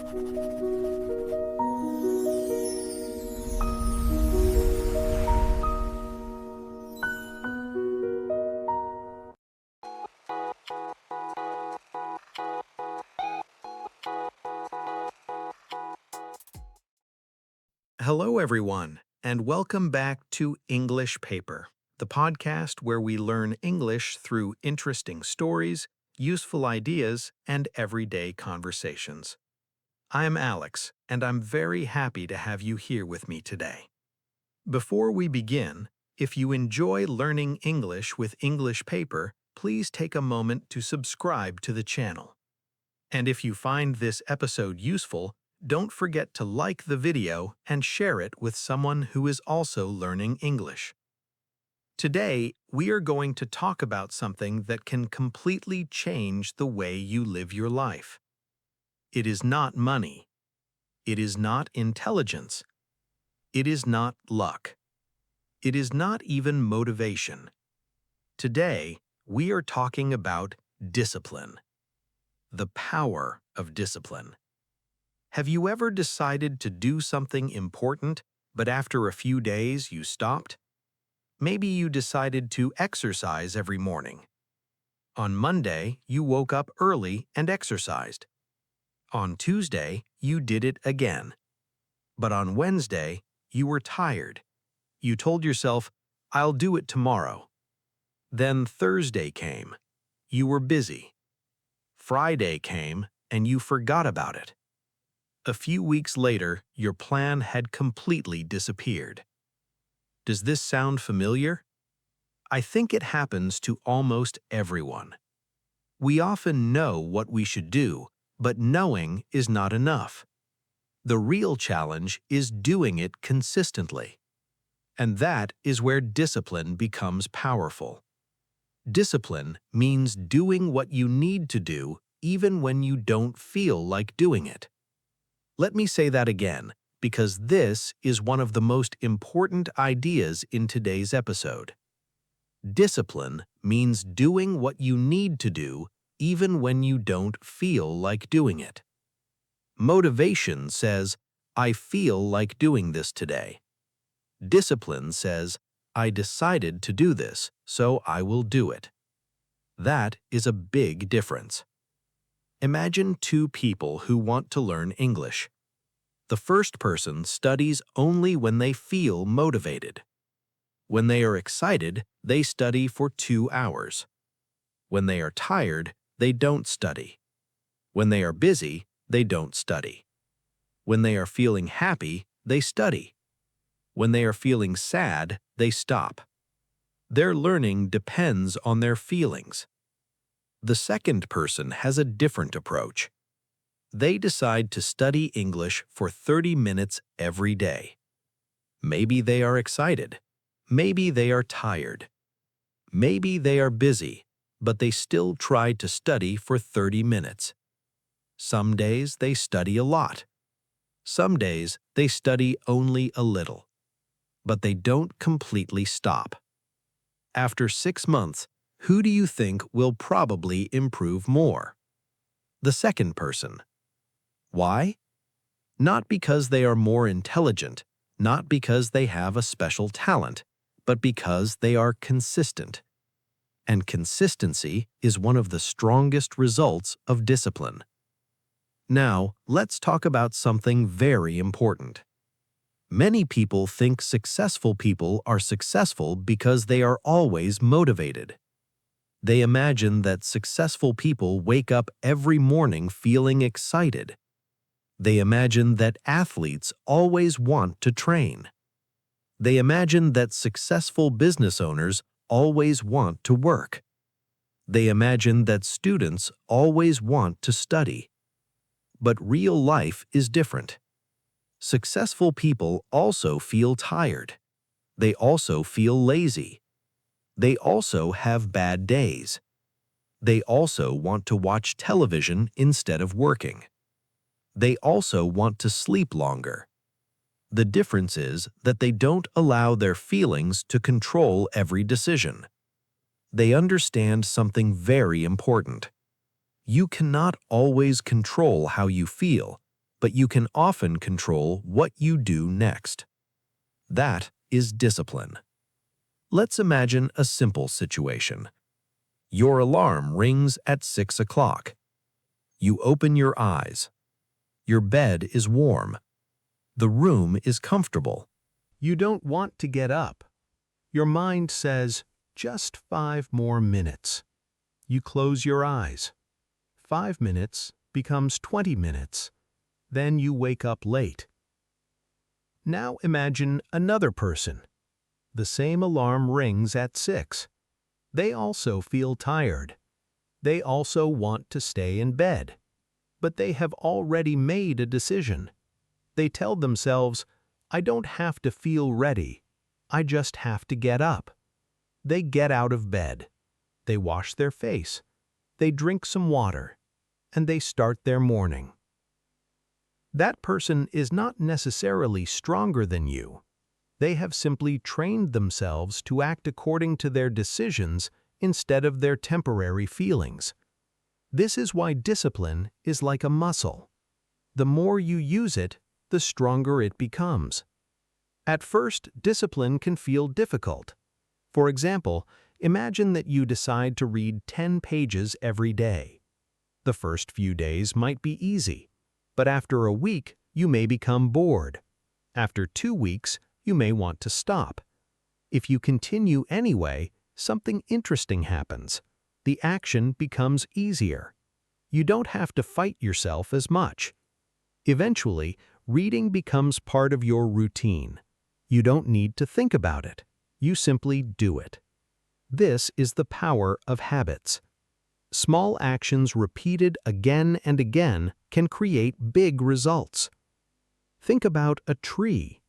Hello, everyone, and welcome back to English Paper, the podcast where we learn English through interesting stories, useful ideas, and everyday conversations. I'm Alex, and I'm very happy to have you here with me today. Before we begin, if you enjoy learning English with English Paper, please take a moment to subscribe to the channel. And if you find this episode useful, don't forget to like the video and share it with someone who is also learning English. Today, we are going to talk about something that can completely change the way you live your life. It is not money. It is not intelligence. It is not luck. It is not even motivation. Today, we are talking about discipline. The power of discipline. Have you ever decided to do something important, but after a few days you stopped? Maybe you decided to exercise every morning. On Monday, you woke up early and exercised. On Tuesday, you did it again. But on Wednesday, you were tired. You told yourself, "I'll do it tomorrow." Then Thursday came. You were busy. Friday came, and you forgot about it. A few weeks later, your plan had completely disappeared. Does this sound familiar? I think it happens to almost everyone. We often know what we should do, but knowing is not enough. The real challenge is doing it consistently. And that is where discipline becomes powerful. Discipline means doing what you need to do even when you don't feel like doing it. Let me say that again, because this is one of the most important ideas in today's episode. Discipline means doing what you need to do even when you don't feel like doing it. Motivation says, "I feel like doing this today." Discipline says, "I decided to do this, so I will do it." That is a big difference. Imagine two people who want to learn English. The first person studies only when they feel motivated. When they are excited, they study for 2 hours. When they are tired, they don't study. When they are busy, they don't study. When they are feeling happy, they study. When they are feeling sad, they stop. Their learning depends on their feelings. The second person has a different approach. They decide to study English for 30 minutes every day. Maybe they are excited. Maybe they are tired. Maybe they are busy, but they still try to study for 30 minutes. Some days they study a lot. Some days they study only a little. But they don't completely stop. After 6 months, who do you think will probably improve more? The second person. Why? Not because they are more intelligent, not because they have a special talent, but because they are consistent. And consistency is one of the strongest results of discipline. Now, let's talk about something very important. Many people think successful people are successful because they are always motivated. They imagine that successful people wake up every morning feeling excited. They imagine that athletes always want to train. They imagine that successful business owners always want to work. They imagine that students always want to study. But real life is different. Successful people also feel tired. They also feel lazy. They also have bad days. They also want to watch television instead of working. They also want to sleep longer. The difference is that they don't allow their feelings to control every decision. They understand something very important. You cannot always control how you feel, but you can often control what you do next. That is discipline. Let's imagine a simple situation. Your alarm rings at 6 o'clock. You open your eyes. Your bed is warm. The room is comfortable. You don't want to get up. Your mind says, just 5 more minutes. You close your eyes. 5 minutes becomes 20 minutes. Then you wake up late. Now imagine another person. The same alarm rings at 6. They also feel tired. They also want to stay in bed. But they have already made a decision. They tell themselves, I don't have to feel ready. I just have to get up. They get out of bed. They wash their face. They drink some water. And they start their morning. That person is not necessarily stronger than you. They have simply trained themselves to act according to their decisions instead of their temporary feelings. This is why discipline is like a muscle. The more you use it, the stronger it becomes. At first, discipline can feel difficult. For example, imagine that you decide to read 10 pages every day. The first few days might be easy, but after a week, you may become bored. After 2 weeks, you may want to stop. If you continue anyway, something interesting happens. The action becomes easier. You don't have to fight yourself as much. Eventually, reading becomes part of your routine. You don't need to think about it. You simply do it. This is the power of habits. Small actions repeated again and again can create big results. Think about a tree.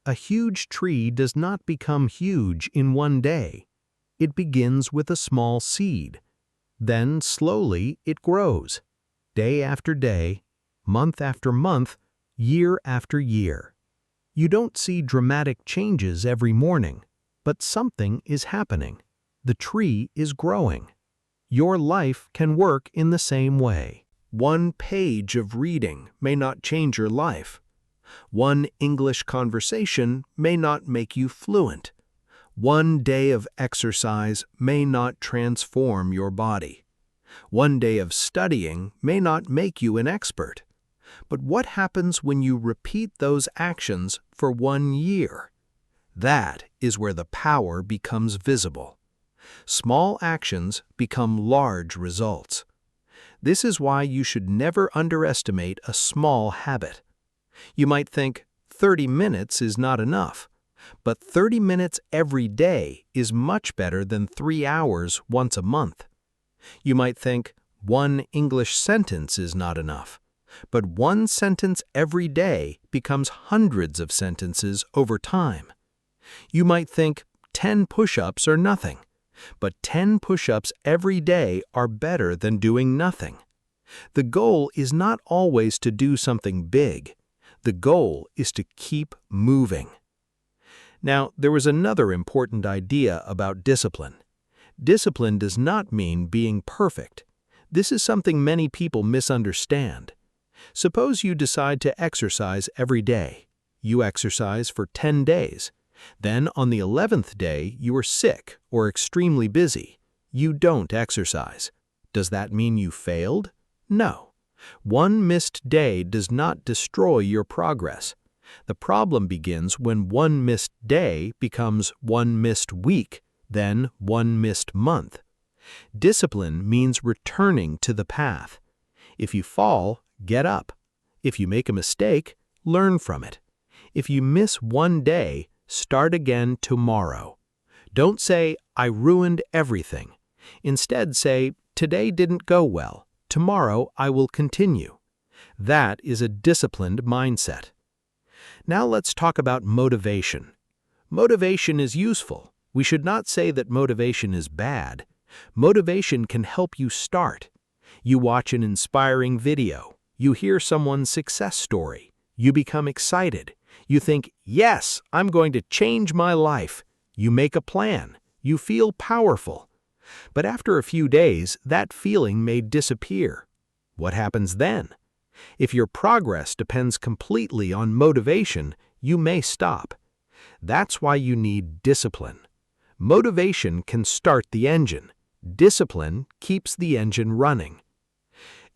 A huge tree does not become huge in one day. It begins with a small seed. Then slowly it grows, day after day, month after month, year after year. You don't see dramatic changes every morning, but something is happening. The tree is growing. Your life can work in the same way. One page of reading may not change your life. One English conversation may not make you fluent. One day of exercise may not transform your body. One day of studying may not make you an expert. But what happens when you repeat those actions for 1 year? That is where the power becomes visible. Small actions become large results. This is why you should never underestimate a small habit. You might think 30 minutes is not enough, but 30 minutes every day is much better than 3 hours once a month. You might think 1 English sentence is not enough, but 1 sentence every day becomes hundreds of sentences over time. You might think 10 push-ups are nothing, but 10 push-ups every day are better than doing nothing. The goal is not always to do something big. The goal is to keep moving. Now, there was another important idea about discipline. Discipline does not mean being perfect. This is something many people misunderstand. Suppose you decide to exercise every day. You exercise for 10 days. Then on the 11th day, you are sick or extremely busy. You don't exercise. Does that mean you failed? No. 1 missed day does not destroy your progress. The problem begins when 1 missed day becomes 1 missed week, then 1 missed month. Discipline means returning to the path. If you fall, get up. If you make a mistake, learn from it. If you miss 1 day, start again tomorrow. Don't say, I ruined everything. Instead say, today didn't go well. Tomorrow I will continue. That is a disciplined mindset. Now let's talk about motivation. Motivation is useful. We should not say that motivation is bad. Motivation can help you start. You watch an inspiring video. You hear someone's success story. You become excited. You think, yes, I'm going to change my life. You make a plan. You feel powerful. But after a few days, that feeling may disappear. What happens then? If your progress depends completely on motivation, you may stop. That's why you need discipline. Motivation can start the engine. Discipline keeps the engine running.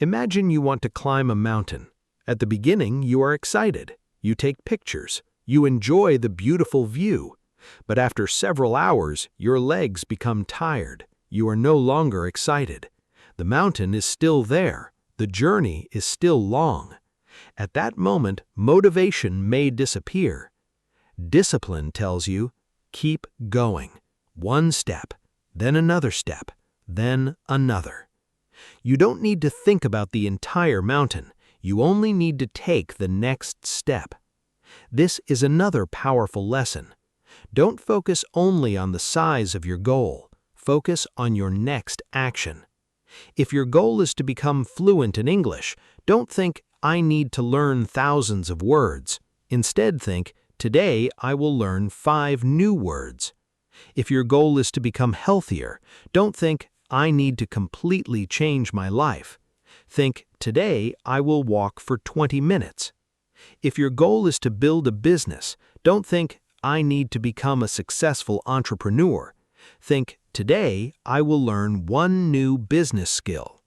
Imagine you want to climb a mountain. At the beginning, you are excited. You take pictures. You enjoy the beautiful view. But after several hours, your legs become tired. You are no longer excited. The mountain is still there. The journey is still long. At that moment, motivation may disappear. Discipline tells you, keep going. One step, then another step, then another. You don't need to think about the entire mountain. You only need to take the next step. This is another powerful lesson. Don't focus only on the size of your goal. Focus on your next action. If your goal is to become fluent in English, don't think, I need to learn thousands of words. Instead think, today I will learn 5 new words. If your goal is to become healthier, don't think, I need to completely change my life. Think, today I will walk for 20 minutes. If your goal is to build a business, don't think, I need to become a successful entrepreneur. Think, today I will learn 1 new business skill.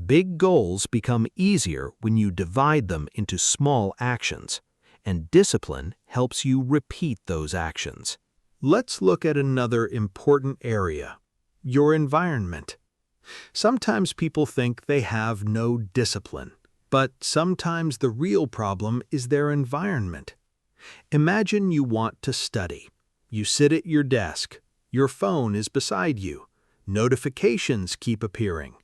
Big goals become easier when you divide them into small actions, and discipline helps you repeat those actions. Let's look at another important area, your environment. Sometimes people think they have no discipline, but sometimes the real problem is their environment. Imagine you want to study. You sit at your desk. Your phone is beside you. Notifications keep appearing.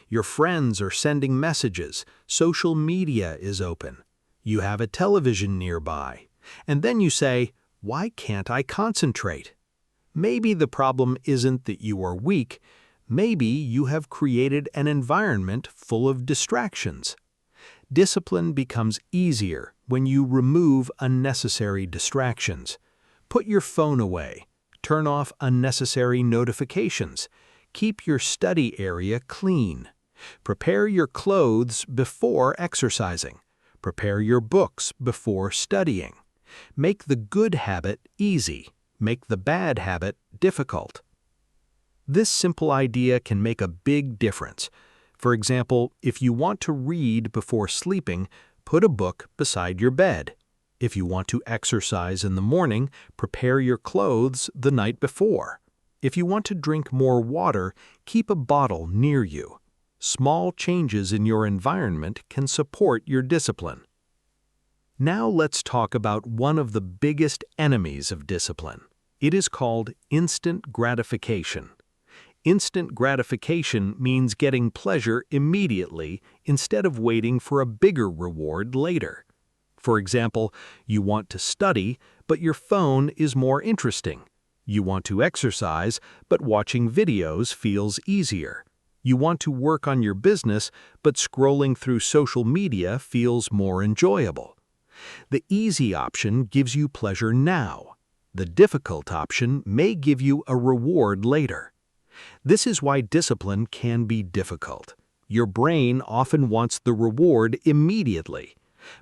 Your friends are sending messages. Social media is open. You have a television nearby. And then you say, why can't I concentrate? Maybe the problem isn't that you are weak. Maybe you have created an environment full of distractions. Discipline becomes easier when you remove unnecessary distractions. Put your phone away. Turn off unnecessary notifications. Keep your study area clean. Prepare your clothes before exercising. Prepare your books before studying. Make the good habit easy. Make the bad habit difficult. This simple idea can make a big difference. For example, if you want to read before sleeping, put a book beside your bed. If you want to exercise in the morning, prepare your clothes the night before. If you want to drink more water, keep a bottle near you. Small changes in your environment can support your discipline. Now let's talk about one of the biggest enemies of discipline. It is called instant gratification. Instant gratification means getting pleasure immediately instead of waiting for a bigger reward later. For example, you want to study, but your phone is more interesting. You want to exercise, but watching videos feels easier. You want to work on your business, but scrolling through social media feels more enjoyable. The easy option gives you pleasure now. The difficult option may give you a reward later. This is why discipline can be difficult. Your brain often wants the reward immediately.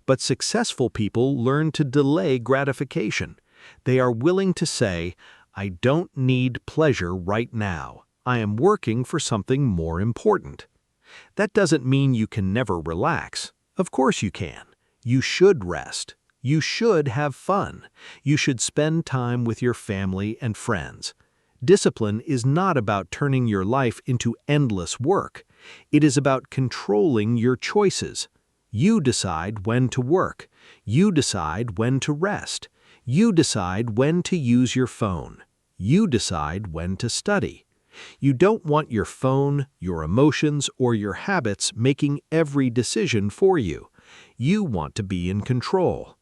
But successful people learn to delay gratification. They are willing to say, I don't need pleasure right now. I am working for something more important. That doesn't mean you can never relax. Of course you can. You should rest. You should have fun. You should spend time with your family and friends. Discipline is not about turning your life into endless work. It is about controlling your choices. You decide when to work. You decide when to rest. You decide when to use your phone. You decide when to study. You don't want your phone, your emotions, or your habits making every decision for you. You want to be in control.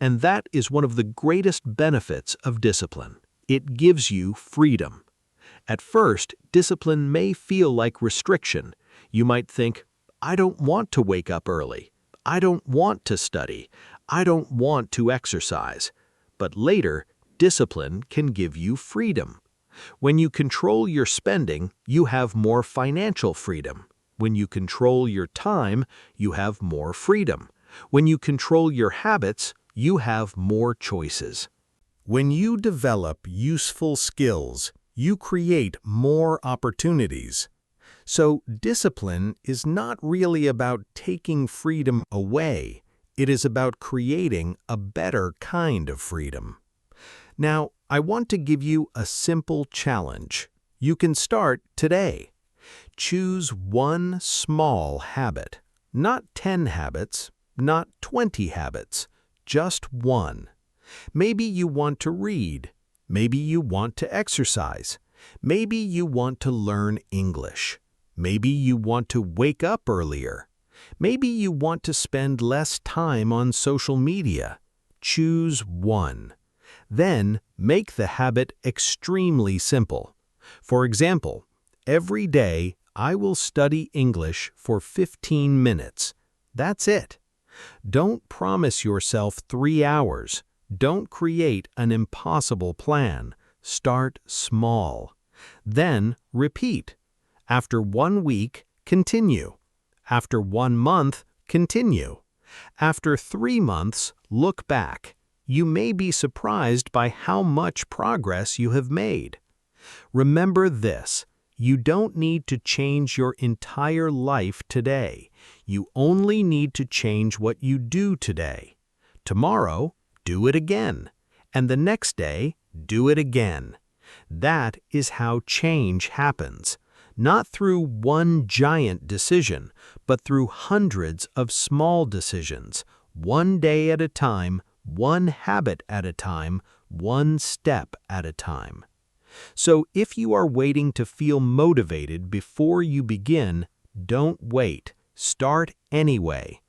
And that is one of the greatest benefits of discipline. It gives you freedom. At first, discipline may feel like restriction. You might think, I don't want to wake up early. I don't want to study. I don't want to exercise. But later, discipline can give you freedom. When you control your spending, you have more financial freedom. When you control your time, you have more freedom. When you control your habits, you have more choices. When you develop useful skills, you create more opportunities. So discipline is not really about taking freedom away. It is about creating a better kind of freedom. Now, I want to give you a simple challenge. You can start today. Choose one small habit. Not 10 habits, not 20 habits, just one. Maybe you want to read. Maybe you want to exercise. Maybe you want to learn English. Maybe you want to wake up earlier. Maybe you want to spend less time on social media. Choose one. Then make the habit extremely simple. For example, every day I will study English for 15 minutes. That's it. Don't promise yourself 3 hours. Don't create an impossible plan. Start small. Then repeat. After 1 week, continue. After 1 month, continue. After 3 months, look back. You may be surprised by how much progress you have made. Remember this. You don't need to change your entire life today. You only need to change what you do today. Tomorrow, do it again. And the next day, do it again. That is how change happens. Not through one giant decision, but through hundreds of small decisions, one day at a time, one habit at a time, one step at a time. So if you are waiting to feel motivated before you begin, don't wait. Start anyway.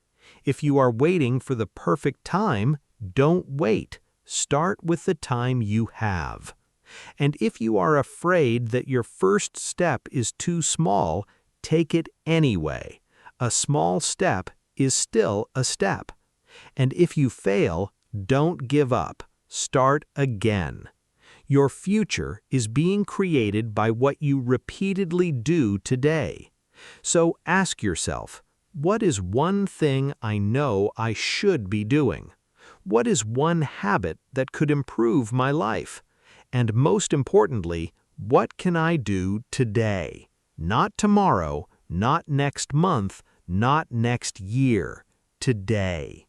If you are waiting for the perfect time, don't wait. Start with the time you have. And if you are afraid that your first step is too small, take it anyway. A small step is still a step. And if you fail, don't give up. Start again. Your future is being created by what you repeatedly do today. So ask yourself, what is one thing I know I should be doing? What is one habit that could improve my life? And most importantly, what can I do today? Not tomorrow, not next month, not next year. Today.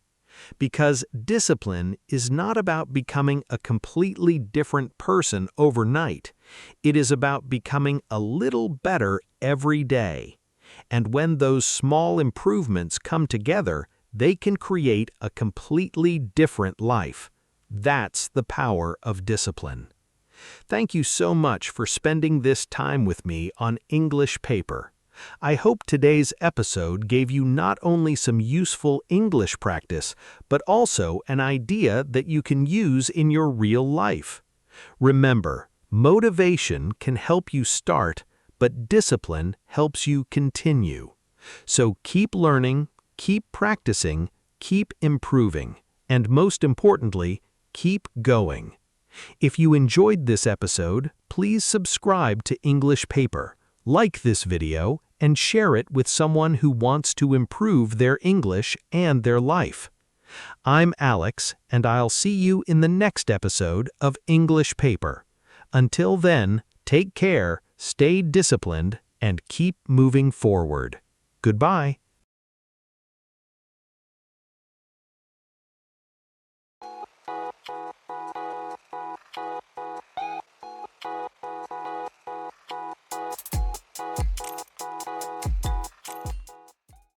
Because discipline is not about becoming a completely different person overnight. It is about becoming a little better every day. And when those small improvements come together, they can create a completely different life. That's the power of discipline. Thank you so much for spending this time with me on English Paper. I hope today's episode gave you not only some useful English practice, but also an idea that you can use in your real life. Remember, motivation can help you start, but discipline helps you continue. So keep learning, keep practicing, keep improving, and most importantly, keep going. If you enjoyed this episode, please subscribe to English Paper, like this video, and share it with someone who wants to improve their English and their life. I'm Alex, and I'll see you in the next episode of English Paper. Until then, take care, stay disciplined, and keep moving forward. Goodbye.